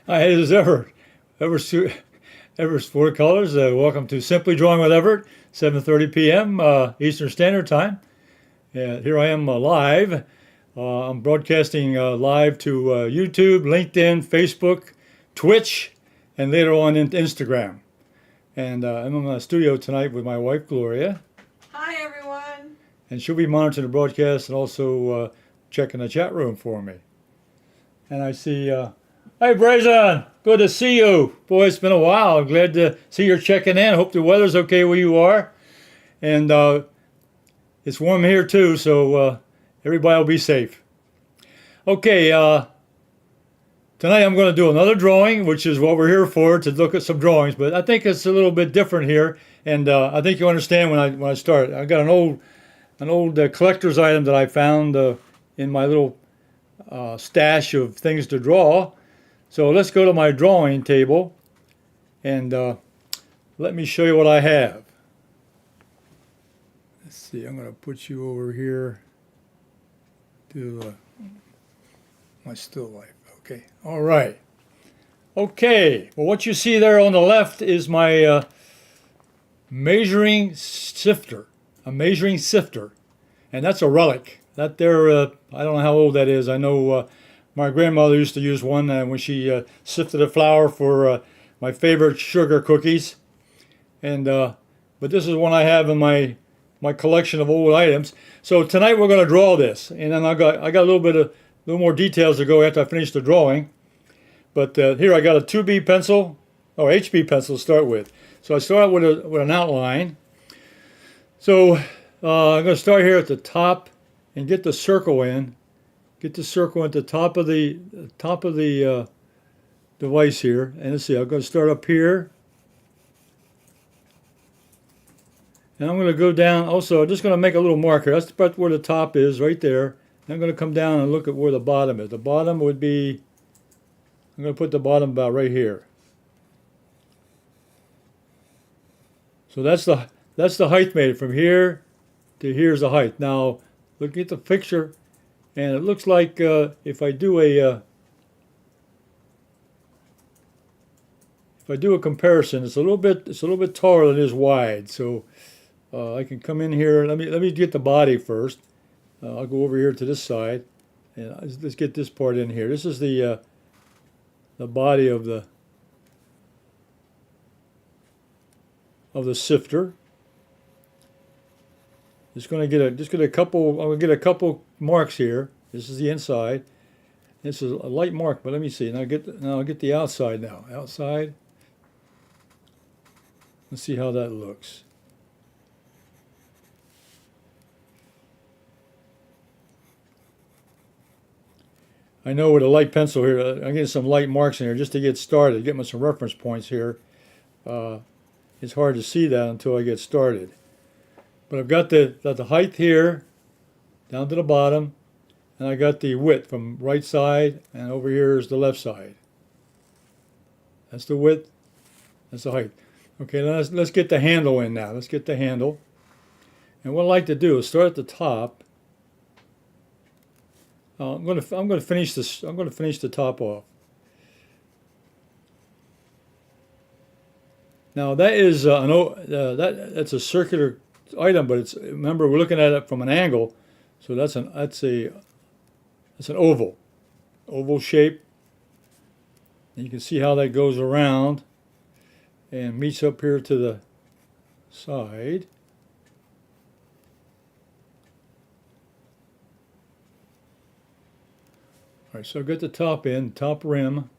Hi, this is Everett. Everett's Watercolors. Welcome to Simply Drawing with Everett, 7:30 p.m. Eastern Standard Time. Here I am live. I'm broadcasting live to YouTube, LinkedIn, Facebook, Twitch, and later on into Instagram. And I'm in my studio tonight with my wife, Gloria. Hi, everyone. And she'll be monitoring the broadcast and also checking the chat room for me. And I see... Hey, Brazon, good to see you. Boy, it's been a while. I'm glad to see you're checking in. I hope the weather's okay where you are. And it's warm here too, so everybody will be safe. Okay, tonight I'm going to do another drawing, which is what we're here for, to look at some drawings. But I think it's a little bit different here, and I think you'll understand when I start. I got an old collector's item that I found in my little stash of things to draw. So let's go to my drawing table and let me show you what I have. Let's see, I'm going to put you over here to my still life. Okay, all right. Okay, well, what you see there on the left is my measuring sifter, a measuring sifter, and that's a relic. That there, I don't know how old that is. I know my grandmother used to use one when she sifted the flour for my favorite sugar cookies. And but this is one I have in my collection of old items. So tonight we're going to draw this, and then I got a little more details to go after I finish the drawing. But here I got a 2B pencil, or HB pencil to start with. So I start with an outline. So I'm going to start here at the top and get the circle in. Get the circle at the top of the device here, and let's see. I'm going to start up here, and I'm going to go down. Also, I'm just going to make a little marker. That's about where the top is, right there. And I'm going to come down and look at where the bottom is. The bottom would be. I'm going to put the bottom about right here. So that's the height made from here to here's the height. Now look at the picture. And it looks like if I do a comparison, it's a little bit taller than it is wide. So I can come in here. Let me get the body first. I'll go over here to this side, and let's get this part in here. This is the body of the sifter. Just going to get a couple. I'm going to get a couple marks here. This is the inside. This is a light mark, but let me see. Now I'll get the outside now. Outside. Let's see how that looks. I know with a light pencil here, I'm getting some light marks in here just to get started, get me some reference points here. It's hard to see that until I get started. But I've got the height here, down to the bottom, and I got the width from right side, and over here is the left side. That's the width, that's the height. Okay, let's get the handle in now. Let's get the handle. And what I like to do is start at the top. I'm going to finish this. I'm going to finish the top off. Now that is that's a circular item, but remember we're looking at it from an angle, so that's an oval shape. And you can see how that goes around and meets up here to the side. All right, so I've got the top rim.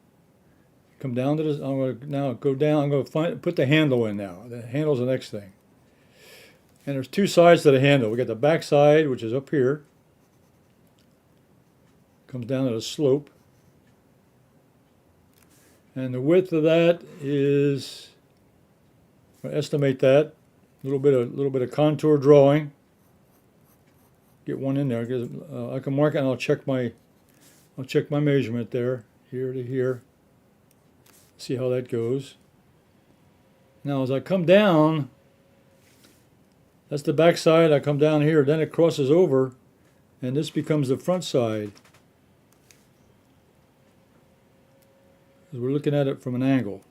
Come down to this. I'm going to now go down. I'm going to put the handle in now. The handle's the next thing. And there's two sides to the handle. We got the back side, which is up here. Comes down to the slope. And the width of that is, I estimate that, a little bit of contour drawing. Get one in there. I can mark it and I'll check my measurement there, here to here. See how that goes. Now as I come down, that's the back side. I come down here, then it crosses over, and this becomes the front side. because we're looking at it from an angle.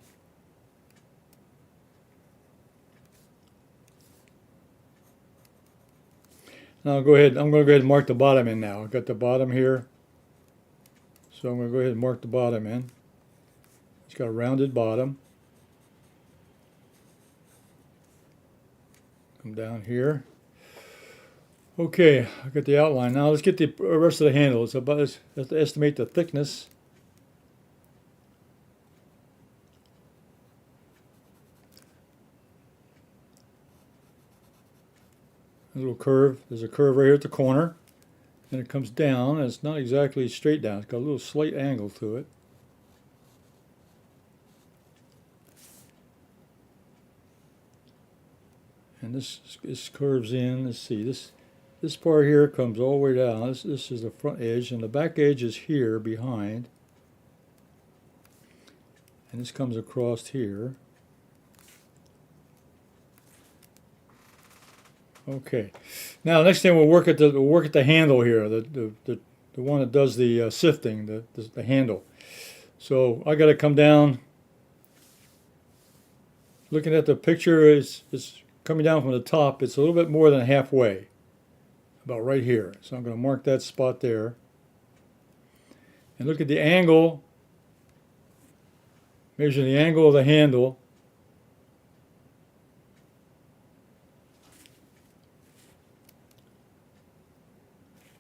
Now I'm going to go ahead and mark the bottom in now. I've got the bottom here. So I'm going to go ahead and mark the bottom in. It's got a rounded bottom. Come down here. Okay, I got the outline. Now let's get the rest of the handle. It's about, let's estimate the thickness. A little curve. There's a curve right here at the corner. And it comes down, and it's not exactly straight down. It's got a little slight angle to it. And this curves in. Let's see, this part here comes all the way down. This is the front edge, and the back edge is here behind. And this comes across here. Okay. Now next thing we'll work at the handle here, the one that does the sifting, the handle. So I got to come down. Looking at the picture, it's coming down from the top. It's a little bit more than halfway, about right here. So I'm going to mark that spot there. And look at the angle. Measure the angle of the handle.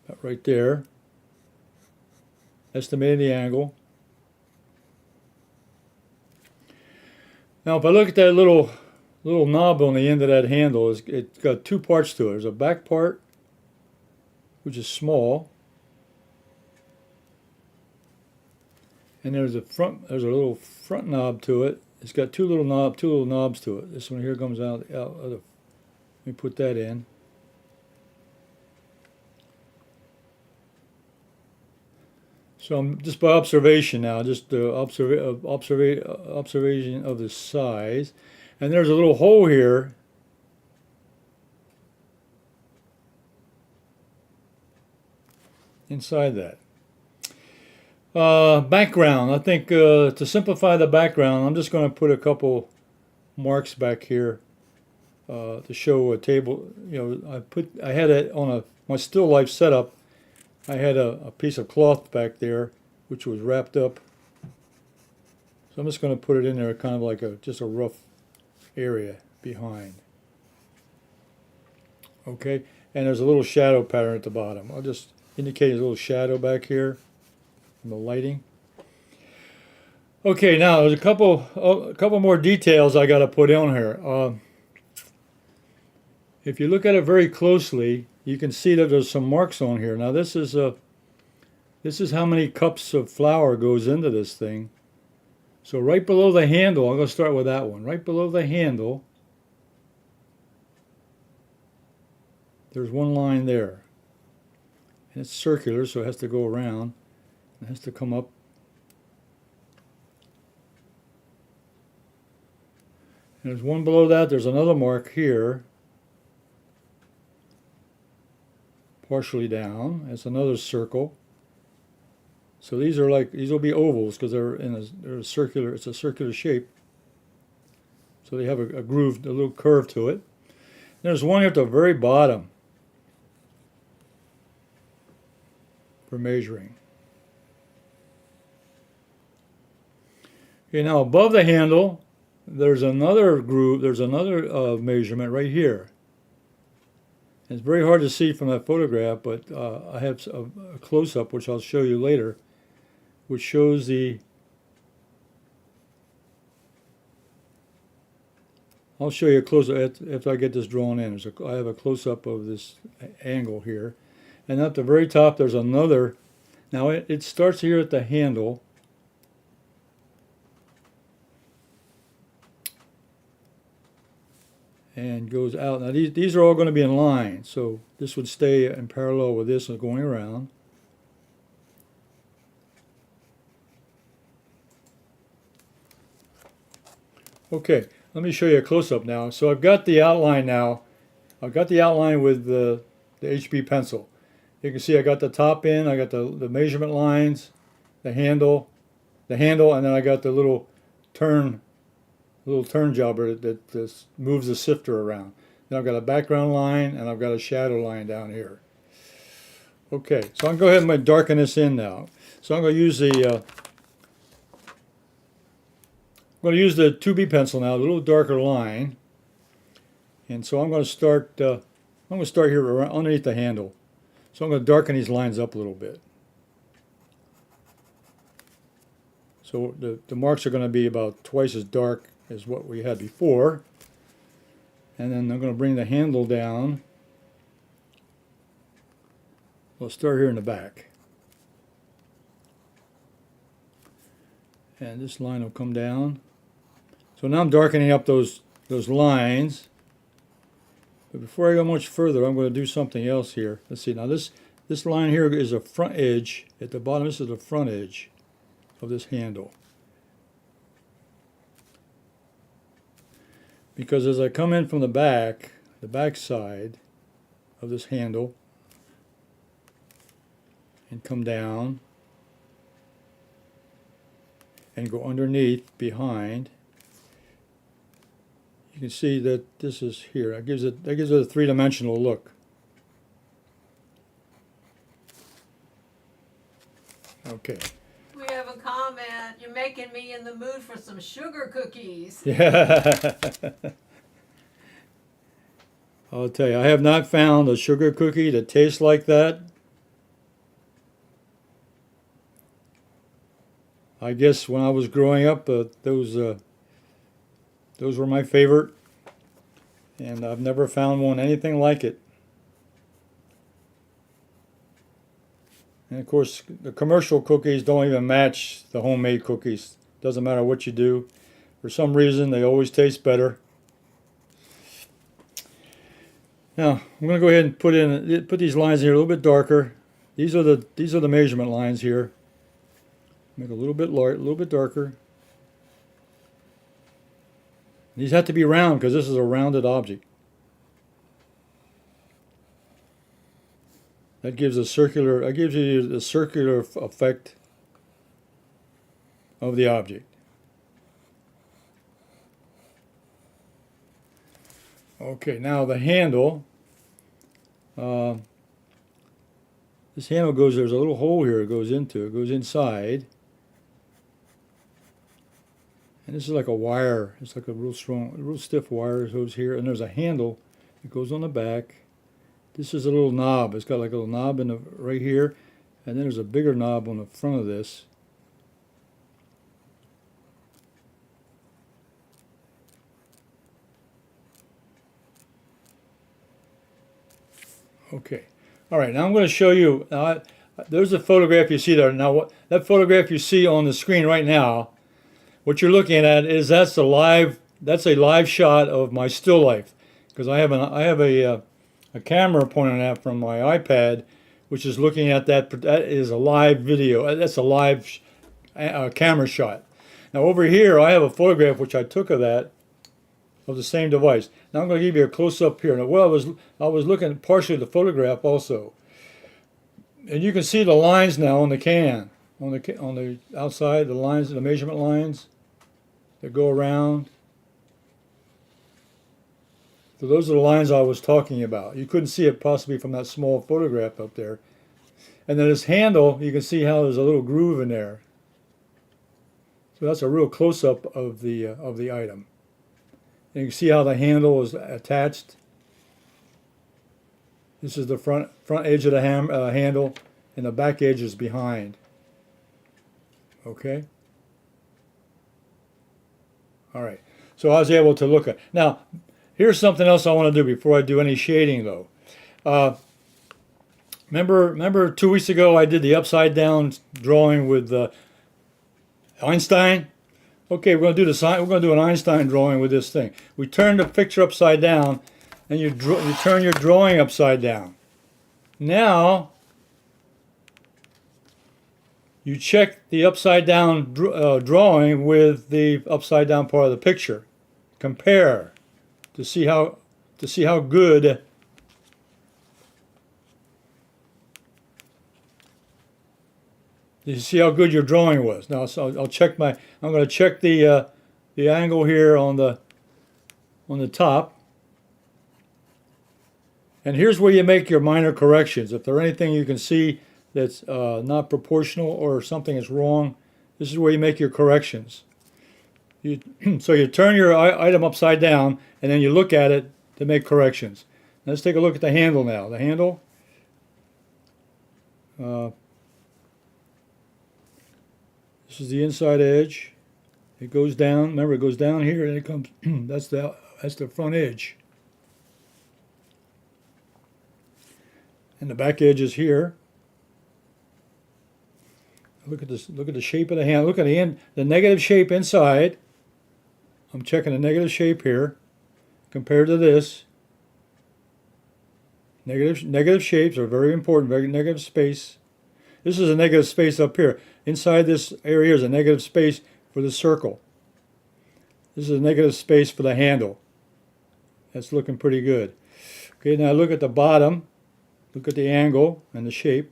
About right there. Estimating the angle. Now if I look at that little knob on the end of that handle, it's got two parts to it. There's a back part, which is small, and there's a little front knob to it. It's got two little knobs to it. This one here comes out of the, let me put that in. So I'm just by observation now, just observation of the size. And there's a little hole here. Inside that. Background. I think to simplify the background, I'm just going to put a couple marks back here to show a table. You know, I had it on my still life setup. I had a piece of cloth back there, which was wrapped up. So I'm just going to put it in there, kind of like just a rough area behind. Okay, and there's a little shadow pattern at the bottom. I'll just indicate a little shadow back here from the lighting. Okay, now there's a couple more details I got to put on here. If you look at it very closely, you can see that there's some marks on here. Now this is how many cups of flour goes into this thing. So right below the handle, I'm going to start with that one. Right below the handle, there's one line there. And it's circular, so it has to go around. It has to come up. And there's one below that. There's another mark here. Partially down. It's another circle. So these will be ovals because they're a circular. It's a circular shape. So they have a groove, a little curve to it. There's one here at the very bottom for measuring. Okay, now above the handle, there's another groove. There's another measurement right here. It's very hard to see from that photograph, but I have a close-up, which I'll show you later, which shows the... I'll show you a close-up after I get this drawn in. I have a close-up of this angle here. And at the very top, there's another... Now, it starts here at the handle. And goes out. Now these are all going to be in line, so this would stay in parallel with this and going around. Okay, let me show you a close-up now. So I've got the outline now. I've got the outline with the HB pencil. You can see I got the top in, I got the measurement lines, the handle, the handle, and then I got the little turn jobber that moves the sifter around. Then I've got a background line and I've got a shadow line down here. Okay, so I'm going to go ahead and darken this in now. So I'm going to use the 2B pencil now, a little darker line. And so I'm going to start here around, underneath the handle. So I'm going to darken these lines up a little bit. So the marks are going to be about twice as dark as what we had before. And then I'm going to bring the handle down. We'll start here in the back. And this line will come down. So now I'm darkening up those lines. But before I go much further, I'm going to do something else here. Let's see, now this line here is a front edge. At the bottom, this is the front edge of this handle. Because as I come in from the back side of this handle, and come down, and go underneath, behind, you can see that this is here. That gives it a three-dimensional look. Okay. We have a comment. You're making me in the mood for some sugar cookies. Yeah. I'll tell you, I have not found a sugar cookie that tastes like that. I guess when I was growing up, those were my favorite, and I've never found one anything like it. And of course, the commercial cookies don't even match the homemade cookies. Doesn't matter what you do. For some reason, they always taste better. Now, I'm going to go ahead and put these lines here a little bit darker. These are the measurement lines here. Make it a little bit darker. These have to be round because this is a rounded object. That gives you the circular effect of the object. Okay, now the handle. This handle there's a little hole here it goes inside. And this is like a wire. It's like a real stiff wire that goes here. And there's a handle that goes on the back. This is a little knob. It's got like a little knob right here. And then there's a bigger knob on the front of this. Okay. All right. Now I'm going to show you. There's a photograph you see there. Now, that photograph you see on the screen right now, what you're looking at is that's a live shot of my still life, because I have a camera pointing at from my iPad, which is looking at that. That is a live video. That's a live camera shot. Now over here I have a photograph which I took of the same device. Now I'm going to give you a close up here. Now, well, I was looking partially at the photograph also, and you can see the lines now on the can, on the outside, the lines, the measurement lines that go around. So those are the lines I was talking about. You couldn't see it possibly from that small photograph up there. And then this handle, you can see how there's a little groove in there. So that's a real close-up of the item. And you can see how the handle is attached. This is the front edge of the handle, and the back edge is behind. Okay. All right. So I was able to look at. Now, here's something else I want to do before I do any shading, though. Remember 2 weeks ago I did the upside down drawing with Einstein? Okay, we're going to do an Einstein drawing with this thing. We turn the picture upside down, and you turn your drawing upside down. Now you check the upside down drawing with the upside down part of the picture. Compare to see how good You see how good your drawing was. Now, so I'll check my. I'm going to check the angle here on the top. And here's where you make your minor corrections. If there's anything you can see that's not proportional or something is wrong, this is where you make your corrections. So you turn your item upside down, and then you look at it to make corrections. Now let's take a look at the handle now. The handle. This is the inside edge. It goes down. Remember, it goes down here, and it comes. that's the front edge. And the back edge is here. Look at this. Look at the shape of the hand. Look at the negative shape inside. I'm checking the negative shape here compared to this. Negative shapes are very important. Very negative space. This is a negative space up here. Inside this area is a negative space for the circle. This is a negative space for the handle. That's looking pretty good. Okay, now look at the bottom. Look at the angle and the shape.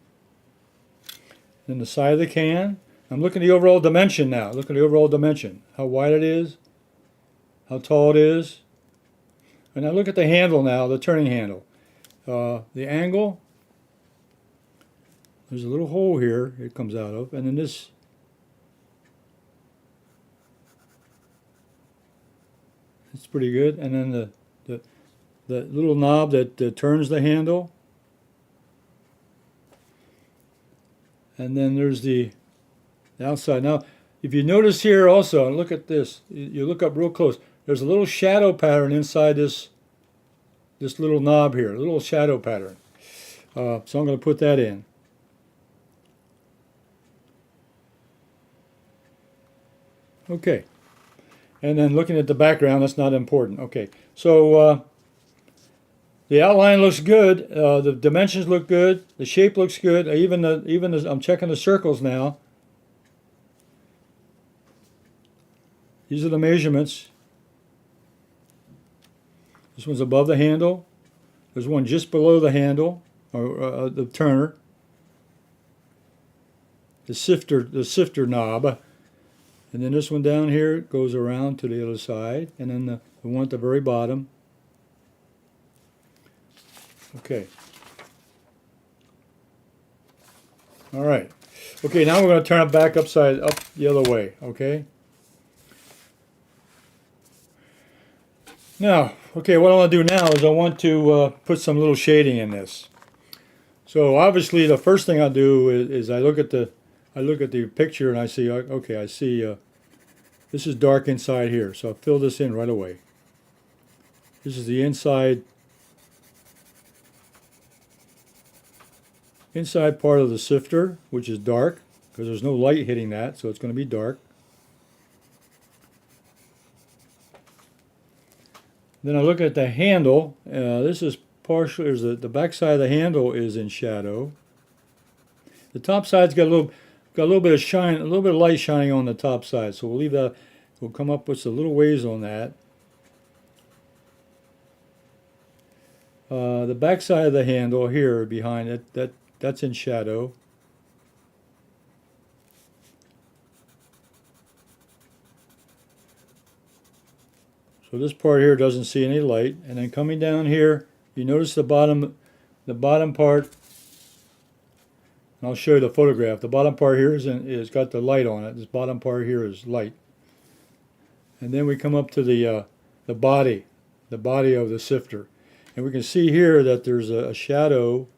Then the side of the can. I'm looking at the overall dimension now. Look at the overall dimension. How wide it is. How tall it is. And now look at the handle now, the turning handle. The angle. There's a little hole here it comes out of. And then this. It's pretty good. And then the little knob that turns the handle. And then there's the outside. Now, if you notice here also, and look at this, you look up real close, there's a little shadow pattern inside this little knob here, a little shadow pattern. So I'm going to put that in. Okay. And then looking at the background, that's not important. Okay. So the outline looks good. The dimensions look good. The shape looks good. I'm checking the circles now. These are the measurements. This one's above the handle. There's one just below the handle, or the turner. The sifter knob. And then this one down here goes around to the other side. And then the one at the very bottom. Okay. All right. Okay, now we're going to turn it back up the other way. Okay. Now, okay, what I want to do now is I want to put some little shading in this. So obviously, the first thing I do is I look at the picture and I see, okay, I see this is dark inside here, so I'll fill this in right away. This is the inside part of the sifter, which is dark because there's no light hitting that, so it's going to be dark. Then I look at the handle. This is partially, the back side of the handle is in shadow. The top side's got a little bit of shine, a little bit of light shining on the top side. So we'll leave that. We'll come up with a little ways on that. The back side of the handle here behind it, that's in shadow. So this part here doesn't see any light. And then coming down here, you notice the bottom part. And I'll show you the photograph. The bottom part here is got the light on it. This bottom part here is light. And then we come up to the body of the sifter. And we can see here that there's a shadow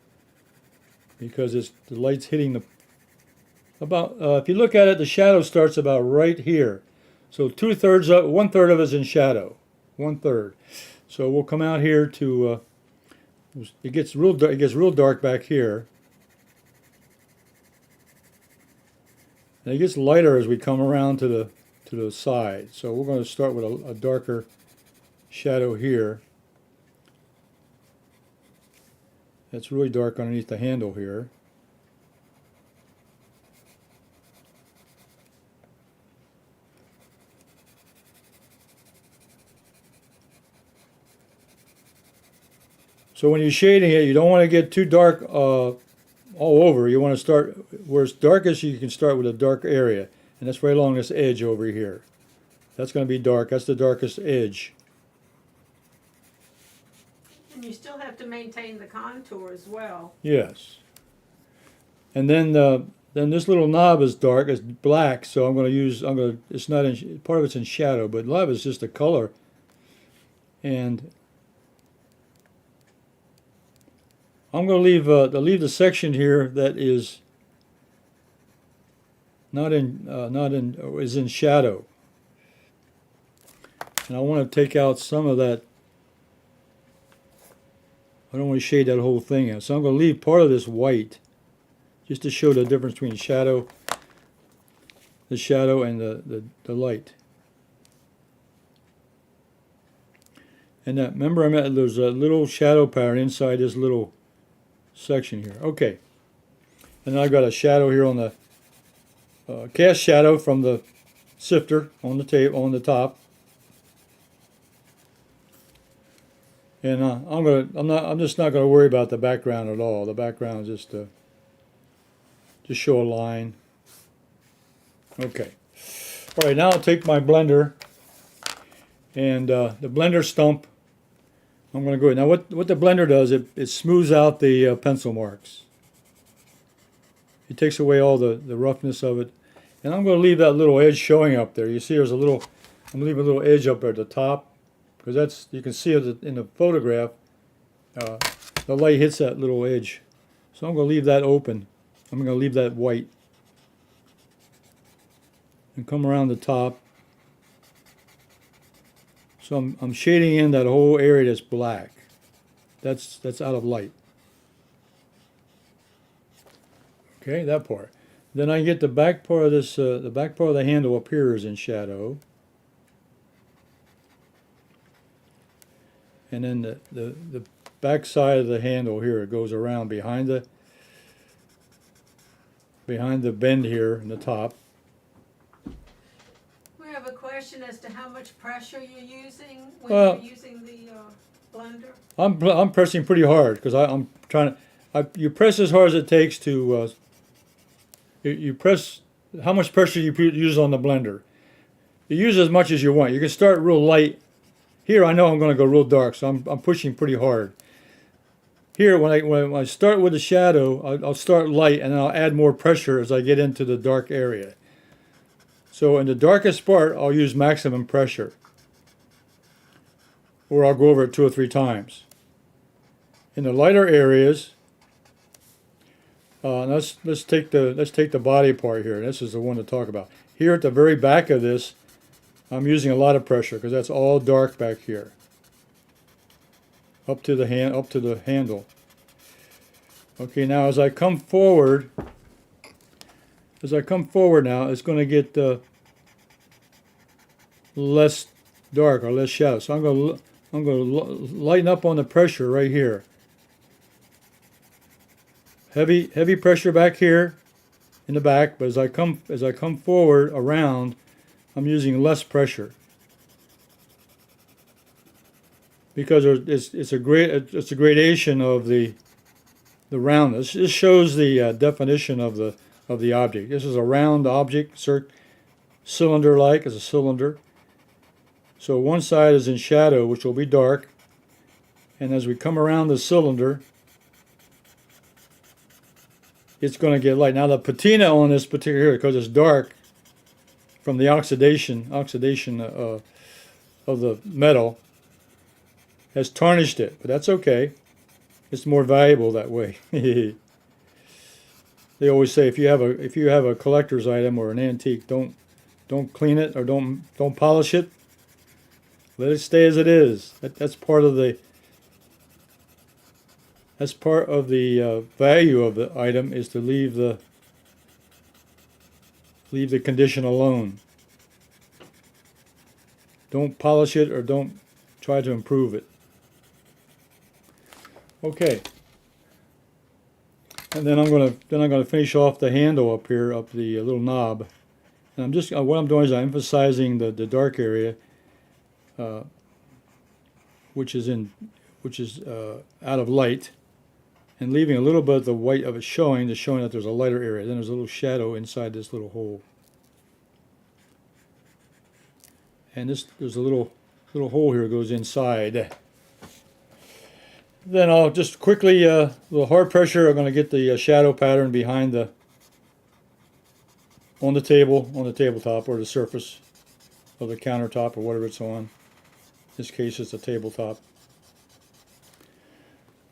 because the light's hitting if you look at it, the shadow starts about right here. So 1/3 of it is in shadow. 1/3. So we'll come out here to it gets real dark back here. And it gets lighter as we come around to the side. So we're going to start with a darker shadow here. It's really dark underneath the handle here. So when you're shading it, you don't want to get too dark all over. You want to start where it's darkest. You can start with a dark area, and that's right along this edge over here. That's going to be dark. That's the darkest edge. And you still have to maintain the contour as well. Yes. And then this little knob is dark. It's black, so it's not in, part of it's in shadow, but a lot of it's just a color. And I'm going to leave the section here that is is in shadow. And I want to take out some of that. I don't want to shade that whole thing out. So I'm going to leave part of this white just to show the difference between the shadow and the light. And that, remember there's a little shadow pattern inside this little section here. Okay. And then I've got a shadow here on the cast shadow from the sifter on the top. And I'm just not going to worry about the background at all. The background is just show a line. Okay. All right, now I'll take my blender and the blender Stomp. I'm going to go ahead. Now what the blender does, it smooths out the pencil marks. It takes away all the roughness of it. And I'm going to leave that little edge showing up there. You see there's I'm going to leave a little edge up there at the top, because you can see it in the photograph. The light hits that little edge. So I'm going to leave that open. I'm going to leave that white. And come around the top. So I'm shading in that whole area that's black. That's out of light. Okay, that part. Then I get the back part of this, the back part of the handle up here is in shadow. And then the back side of the handle here, it goes around behind the bend here in the top. We have a question as to how much pressure you're using when Well, you're using the blender. I'm pressing pretty hard because I'm trying to. You press as hard as it takes to. You press how much pressure you use on the blender. You use as much as you want. You can start real light. Here I know I'm going to go real dark, so I'm pushing pretty hard. Here when I start with the shadow, I'll start light and then I'll add more pressure as I get into the dark area. So in the darkest part, I'll use maximum pressure, or I'll go over it 2 or 3 times. In the lighter areas, let's take the body part here. This is the one to talk about. Here at the very back of this, I'm using a lot of pressure because that's all dark back here, up to the handle. Okay, now as I come forward now, it's going to get less dark or less shadow. So I'm going to lighten up on the pressure right here. Heavy pressure back here in the back, but as I come forward around, I'm using less pressure because it's a gradation of the roundness. This shows the definition of the object. This is a round object, cylinder-like, as a cylinder. So one side is in shadow, which will be dark, and as we come around the cylinder, it's going to get light. Now the patina on this particular, because it's dark from the oxidation of the metal, has tarnished it, but that's okay. It's more valuable that way. They always say if you have a collector's item or an antique, don't clean it or don't polish it. Let it stay as it is. That's part of the value of the item, is to leave the condition alone. Don't polish it or don't try to improve it. Okay. And then I'm gonna finish off the handle up here, up the little knob. And what I'm doing is I'm emphasizing the dark area, which is out of light. and leaving a little bit of the white of it showing, just showing that there's a lighter area. Then there's a little shadow inside this little hole. And there's a little hole here that goes inside. Then I'll just quickly, a little hard pressure, I'm going to get the shadow pattern behind on the tabletop or the surface of the countertop or whatever it's on. In this case, it's a tabletop.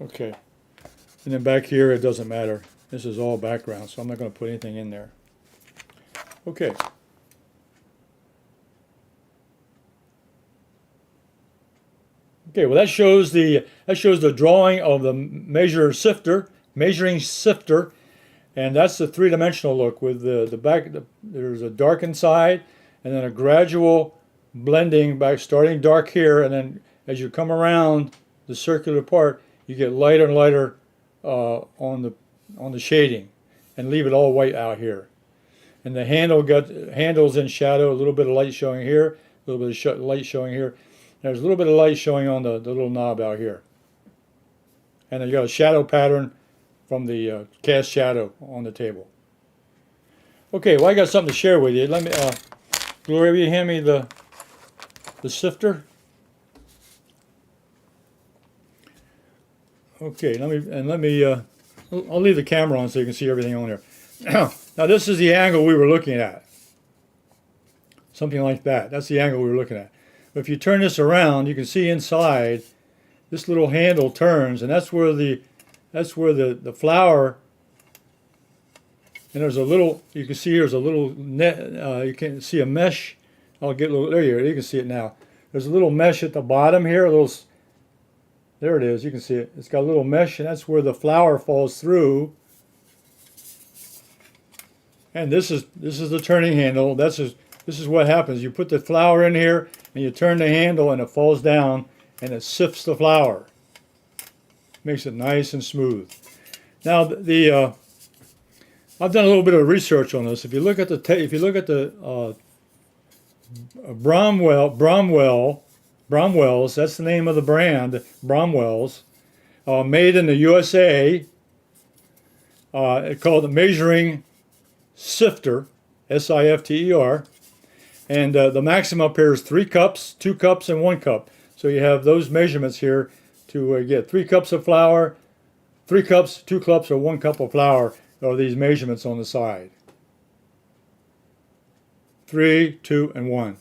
Okay. And then back here, it doesn't matter. This is all background, so I'm not going to put anything in there. Okay. Okay, well that shows the drawing of the measuring sifter, and that's the three-dimensional look with the back. There's a darkened side, and then a gradual blending back, starting dark here, and then as you come around the circular part, you get lighter and lighter on the shading, and leave it all white out here. And the handle's in shadow, a little bit of light showing here, a little bit of light showing here. There's a little bit of light showing on the little knob out here. And then you got a shadow pattern from the cast shadow on the table. Okay, well I got something to share with you. Let me, Gloria, will you hand me the sifter? Okay, let me I'll leave the camera on so you can see everything on there. Now this is the angle we were looking at. Something like that. That's the angle we were looking at. But if you turn this around, you can see inside this little handle turns, and that's where the flour. And there's a little. You can see there's a little net. You can see a mesh. I'll get a little. There you can see it now. There's a little mesh at the bottom here. There it is. You can see it. It's got a little mesh, and that's where the flour falls through. And this is the turning handle. This is what happens. You put the flour in here, and you turn the handle, and it falls down, and it sifts the flour. Makes it nice and smooth. Now I've done a little bit of research on this. If you look at the Bromwell's, that's the name of the brand, Bromwell's, made in the USA. It's called the Measuring Sifter, S-I-F-T-E-R. And the maximum up here is 3 cups, 2 cups, and 1 cup. So you have those measurements here to get 3 cups of flour, 3 cups, 2 cups, or 1 cup of flour are these measurements on the side. 3, 2, and 1.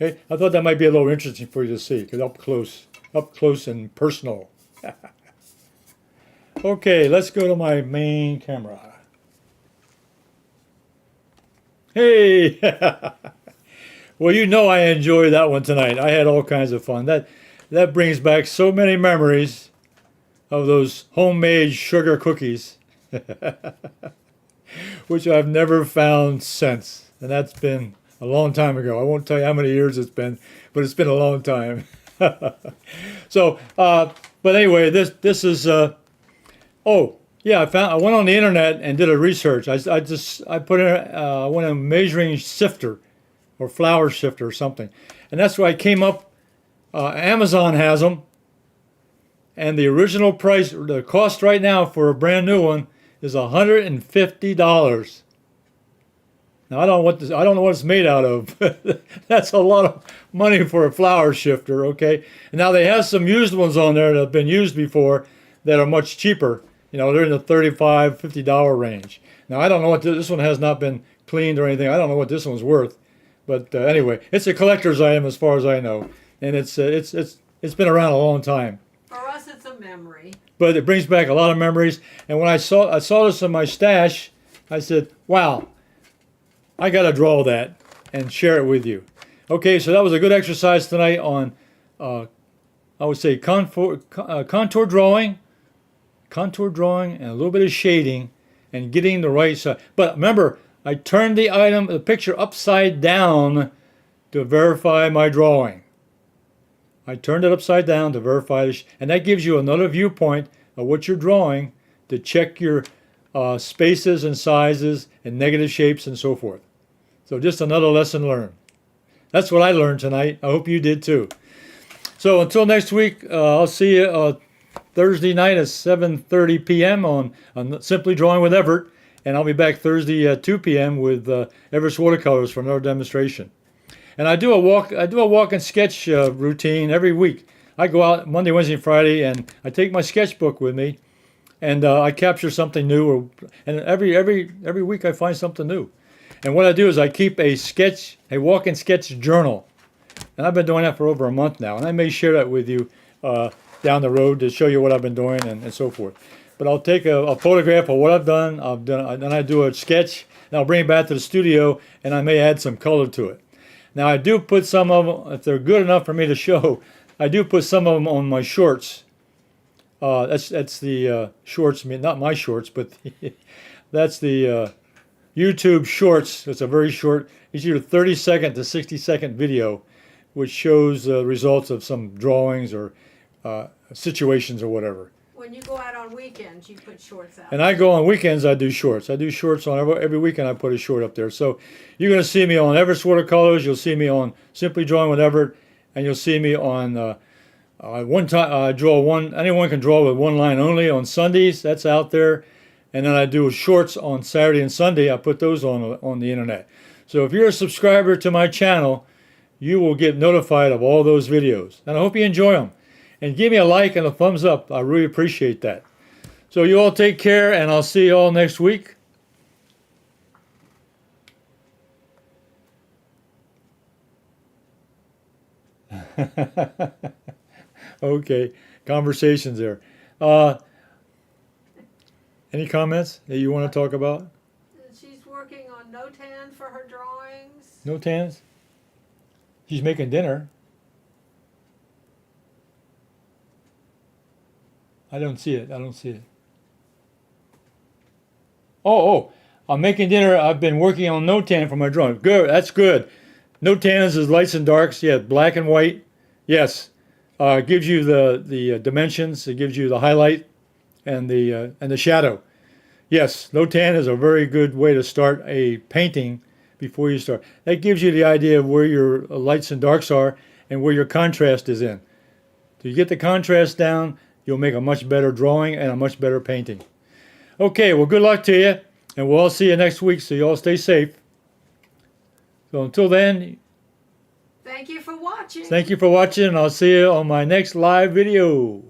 Okay, I thought that might be a little interesting for you to see, because up close and personal. Okay, let's go to my main camera. Hey! Well, you know I enjoyed that one tonight. I had all kinds of fun. That brings back so many memories of those homemade sugar cookies, which I've never found since. And that's been a long time ago. I won't tell you how many years it's been, but it's been a long time. So, but anyway, this is. Oh. Yeah, I went on the internet and did a research. I put in I went on measuring sifter or flour sifter or something, and that's where I came up. Amazon has them, and the original price, the cost right now for a brand new one is $150. Now I don't know what it's made out of. That's a lot of money for a flour shifter. Okay, and now they have some used ones on there that have been used before that are much cheaper. You know, they're in the $35, $50 range. Now, I don't know what this one has not been cleaned or anything. I don't know what this one's worth. But anyway, it's a collector's item as far as I know. And it's been around a long time. For us, it's a memory. But it brings back a lot of memories. And when I saw this in my stash, I said, wow, I got to draw that and share it with you. Okay, so that was a good exercise tonight on, I would say, contour drawing, and a little bit of shading, and getting the right side. But remember, I turned the picture upside down to verify my drawing. I turned it upside down to verify this, and that gives you another viewpoint of what you're drawing to check your spaces and sizes and negative shapes and so forth. So just another lesson learned. That's what I learned tonight. I hope you did too. So until next week, I'll see you Thursday night at 7:30 p.m. on Simply Drawing with Everett, and I'll be back Thursday at 2 p.m. with Everett's Watercolors for another demonstration. And I do a walk and sketch routine every week. I go out Monday, Wednesday, and Friday, and I take my sketchbook with me, and I capture something new. And every week I find something new. And what I do is I keep a walk and sketch journal, and I've been doing that for over a month now. And I may share that with you down the road to show you what I've been doing and so forth. But I'll take a photograph of what I've done. Then I do a sketch, and I'll bring it back to the studio, and I may add some color to it. Now I do put some of them, if they're good enough for me to show, I do put some of them on my shorts. That's the shorts, I mean, not my shorts, but that's the YouTube shorts. It's a very short, it's either 30-second to 60-second video, which shows results of some drawings or situations or whatever. When you go out on weekends, you put shorts out. And I go on weekends, I do shorts. I do shorts on every weekend. I put a short up there. So you're going to see me on Everett's Watercolors. You'll see me on Simply Drawing with Everett, and you'll see me on one time. I draw one. Anyone can draw with one line only on Sundays. That's out there. And then I do shorts on Saturday and Sunday. I put those on the internet. So if you're a subscriber to my channel, you will get notified of all those videos. And I hope you enjoy them. And give me a like and a thumbs up. I really appreciate that. So you all take care, and I'll see you all next week. Okay, conversations there. Any comments that you want to talk about? She's working on no-tan for her drawings. No tans? She's making dinner. I don't see it. I don't see it. Oh, I'm making dinner. I've been working on no tan for my drawing. Good. That's good. No tans is lights and darks. Yeah, black and white. Yes. It gives you the dimensions. It gives you the highlight and the shadow. Yes, no tan is a very good way to start a painting before you start. That gives you the idea of where your lights and darks are and where your contrast is in. So you get the contrast down, you'll make a much better drawing and a much better painting. Okay, well, good luck to you, and we'll all see you next week, so you all stay safe. So until then, Thank you for watching. thank you for watching, and I'll see you on my next live video.